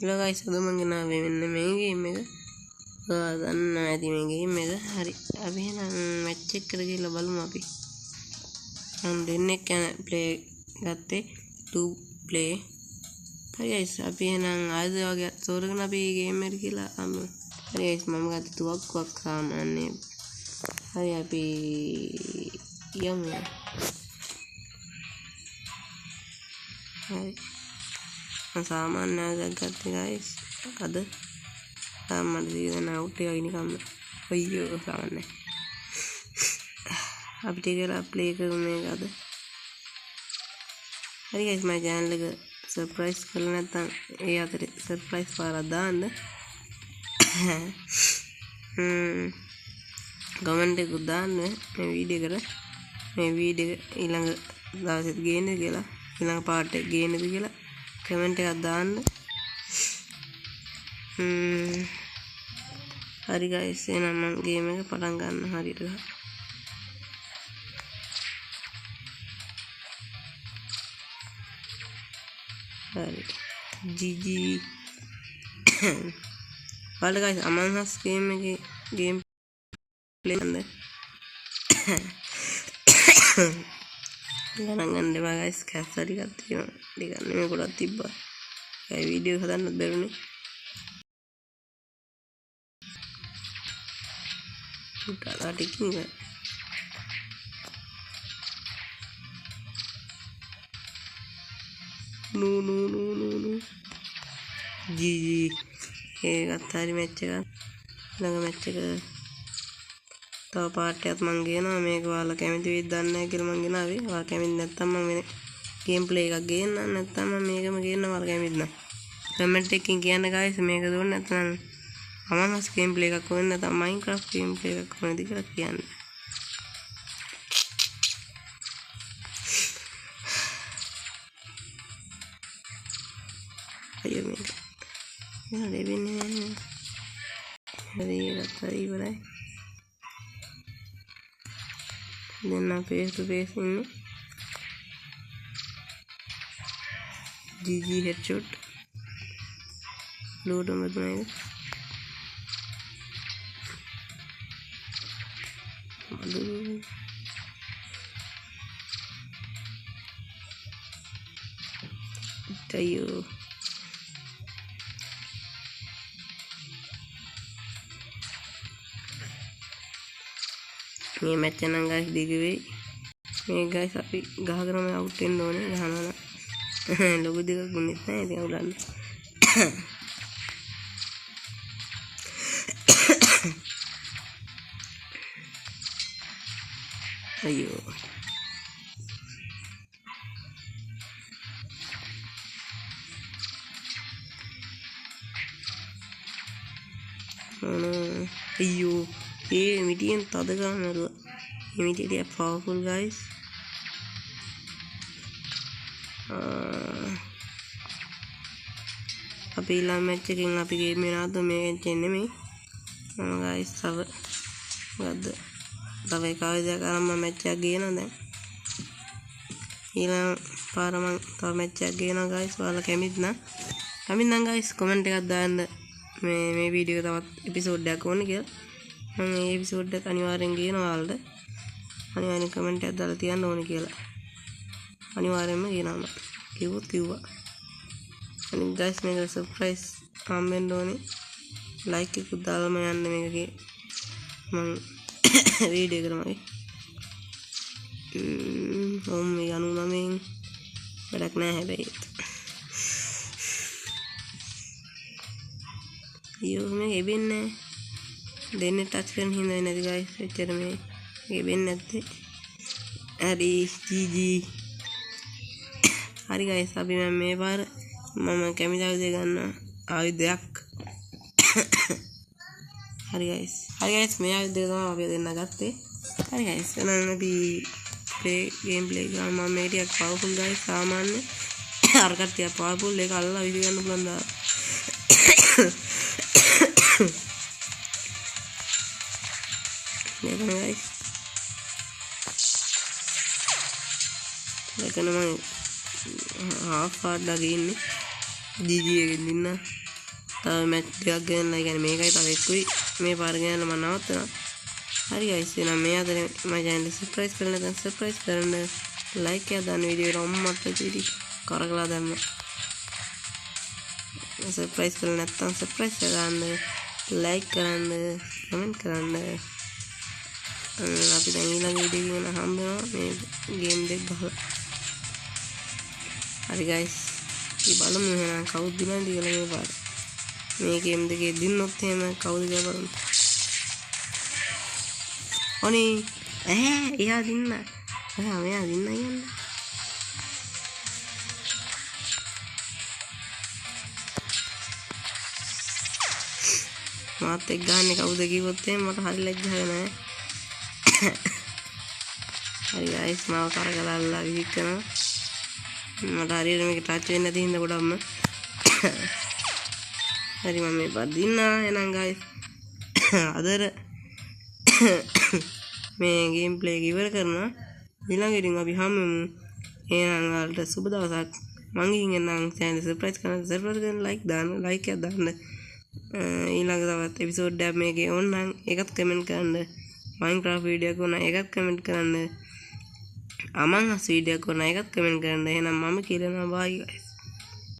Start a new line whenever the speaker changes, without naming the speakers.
Hello guys, අද මම ගෙනාවේ මෙන්න මේ ගේම් එක. ඔයා දන්නවා ඇති මේ ගේම් එක. හරි. අපි එහෙනම් මැච් එක කරලා ගිහලා බලමු අපි. මම දෙන්නෙක් යන ප්ලේ ගත්තේ 2 play. හරි guys, අපි එහෙනම් ආයුධ වගේ තෝරගෙන අපි ගේම් එකට කියලා අමු. හරි guys, මම ගත්තේ තුවක්කුවක් සාමාන්‍ය. හරි අපි යමු. හරි. सामान्य करते गाइस अद आउट निकम अयो सामान्य अब ठीक है प्ले करने का अरे गाइस मैं चैनल का सरप्राइज करना था या तेरे सरप्राइज पारा दान कमेंट को दान मैं वीडियो इलांग दावत गेन गेला इलांग पार्ट गेन गेला कमेंट එකක් දාන්න හරි guys එහෙනම් මම ගේම් එක පටන් ගන්න හරියට හරි GG බලන්න guys Among Us ගේම් එකේ ගේම් ප්ලේ නේද ගණන් ගන්න එපා guys කැස් ටිකක් තියෙනවා ටිකක් නෙමෙයි ගොඩක් තිබ්බා ඒ වීඩියෝ හදන්නත් බැරුනේ උටලා ටිකින් නෝ GG ඒකත් හරි මැච් එකක් ළඟ මැච් එක තව පාර්ට් එකක් මම ගේනවා මේක ඔයාලා කැමති වෙයිද දන්නේ නැහැ කියලා මම ගෙනාවේ. ඔයාලා කැමති නැත්නම් මම වෙන ගේම් ප්ලේ එකක් ගේන්නම් නැත්නම් මම මේකම ගේන්න ඔයාලා කැමති නම් කමෙන්ට් එකකින් කියන්න guys මේක දුන්න නැත්නම් Among Us ගේම් ප්ලේ එකක් ඕනේ නැත්නම් Minecraft ගේම් ප්ලේ එකක් ඕනේද කියලා කියන්න. අයියෝ මේක නෑ දෙවෙන්නේ නෑ. හරි ඒකත් හරි ඉවරයි. then face to face in GG headshot load on the tayo මේ මැච් එක නම් guys දිග වෙයි මේ guys අපි ගහගෙනම අවුට් වෙන්න ඕනේ ගහනවා ලොකු දෙයක් ගුණෙත් නැහැ ඉතින් අවුලන්න අයියෝ අයියෝ ये मीडियम तदगा मेरे immediately powerful guys अभी ला मैच चेकिंग अभी गेम में ना तो मैं चेन्नई में guys सब गद तब एक आवाज़ आकर हम मैच आगे ना दे इला पारम तब मैच आगे ना guys वाला कैमिड ना guys कमेंट कर दान मैं वीडियो तब एपिसोड देखो नहीं क्या මම මේ එපිසෝඩ් එක අනිවාර්යෙන් ගේනවා ඔයාලට. අනිවාර්යෙන් කමෙන්ට් එකක් දාලා තියන්න ඕනේ කියලා. අනිවාර්යෙන්ම ගේනවා. කිව්වොත් කිව්වා. අනිත් guys මේක සර්ප්‍රයිස් හම්බෙන්න ඕනේ. ලයික් එකක් දාලාම යන්න මේකේ මම වීඩියෝ කරමු. මේ 99න් වැඩක් නැහැ හැබැයි. ඊයෝ මේ එබෙන්නේ देने टच करन हिंदा नदी गाइस पिक्चर में ये बेन नते अरे GG हरी गाइस अभी मैं बार मम्मा कैमरा देगा ना आयुधයක් हरी गाइस मैं आयुध देगा अभी देना गत्ते हरी गाइस ना भी प्ले गेम प्ले का मम्मा मेरी एक पावरफुल गाइस सामान्य हर करती है पावरफुल लेकर अल्लाह वीडियो करने बुलंदा देखो guys लेकिन मैं हाफ कार्ड लगी इन GG के दिन ना තව මැච් දෙකක් ගෙනලා يعني මේකයි තව එක්කුයි මේ පාර ගෙනලා මම නවත්තනවා. හරි guys එහෙනම් මේ අතර මම channel subscribe කරලා නැත්නම් subscribe කරන්න like එකක් දාන්න වීඩියෝ එකට ඔම්මත් ඉතිරි කරකලා දැම්ම. subscribe කරලා නැත්නම් subscribe කරන්න like කරන්න comment කරන්න. අපි දැන් ඊළඟ වීඩියෝ එකේ හම්බ වෙනවා මේ ගේම් දෙක ගහලා. හරි guys අපි බලමු එහෙනම් කවුද දිනන්නේ කියලා මේ පාර. මේ ගේම් දෙකේ දින්නොත් එහෙම කවුද කියලා බලමු. අනේ එයා දින්න. මෙයා දින්න කියන්නේ. මාත් එක්ක ගහන්නේ කවුද කිව්වොත් එහෙම මට හරි ලැජ්ජා වෙනවා. හරි guys මාව කරකලා ගිහින් කරනවා. මට හරියට මේක ටච් වෙන්නේ නැති හින්දා ගොඩක්ම. හරි මම මේ පාර දින්නා එහෙනම් guys. අදර මේ ගේම් ප්ලේ එක ඉවර කරනවා. ඊළඟ වීඩියෝ අපි හම්බෙමු. එහෙනම් ඔයාලට සුබ දවසක්. මං ඉන්නේ නම් channel subscribe කරන්න like දාන්න like එකක් දාන්න. ඊළඟ තවත් එපිසෝඩ් එකක් මේකේ ඕන නම් ඒකත් කමෙන්ට් කරන්න. Minecraft වීඩියෝ එකක් ඕන ඒකත් කමෙන්ට් කරන්න. Among Us වීඩියෝ එකක් ඕන ඒකත් කමෙන්ට් කරන්න. එහෙනම් මම කියනවා bye guys.